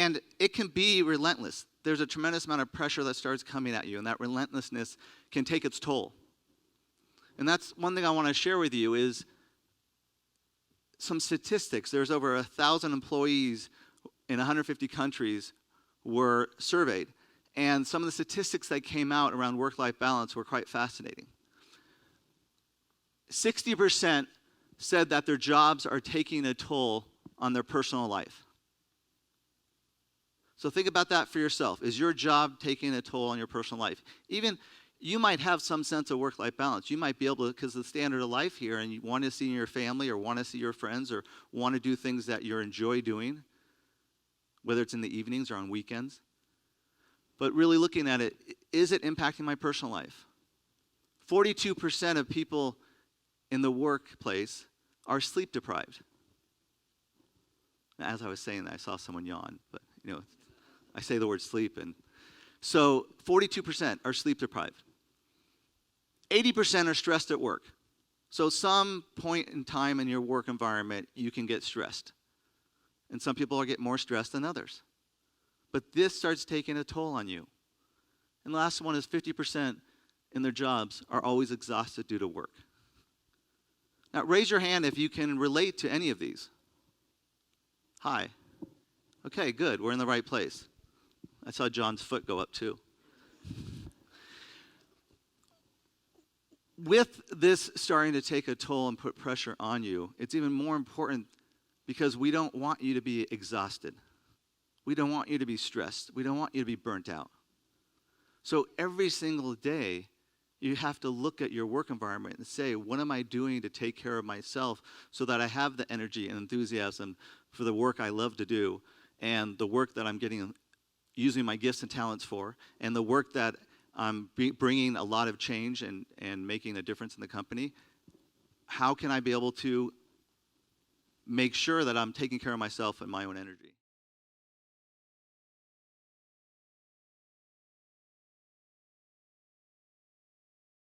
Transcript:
And it can be relentless. There's a tremendous amount of pressure that starts coming at you, and that relentlessness can take its toll. And that's one thing I want to share with you is some statistics. There's over 1,000 employees in 150 countries were surveyed. And some of the statistics that came out around work-life balance were quite fascinating. 60% said that their jobs are taking a toll on their personal life. So think about that for yourself. Is your job taking a toll on your personal life? Even you might have some sense of work-life balance. You might be able to, because of the standard of life here, and you want to see your family or want to see your friends or want to do things that you enjoy doing, whether it's in the evenings or on weekends. But really looking at it, is it impacting my personal life? 42% of people in the workplace are sleep deprived. As I was saying that, I saw someone yawn, but I say the word sleep, and so 42% are sleep deprived. 80% are stressed at work. So some point in time in your work environment, you can get stressed. And some people get more stressed than others. But this starts taking a toll on you. And the last one is 50% in their jobs are always exhausted due to work. Now, raise your hand if you can relate to any of these. Hi. Okay, good. We're in the right place. I saw John's foot go up too. With this starting to take a toll and put pressure on you, it's even more important because we don't want you to be exhausted. We don't want you to be stressed. We don't want you to be burnt out. So every single day, you have to look at your work environment and say, what am I doing to take care of myself so that I have the energy and enthusiasm for the work I love to do and the work that I'm using my gifts and talents for, and the work that I'm bringing a lot of change and making a difference in the company. How can I be able to make sure that I'm taking care of myself and my own energy?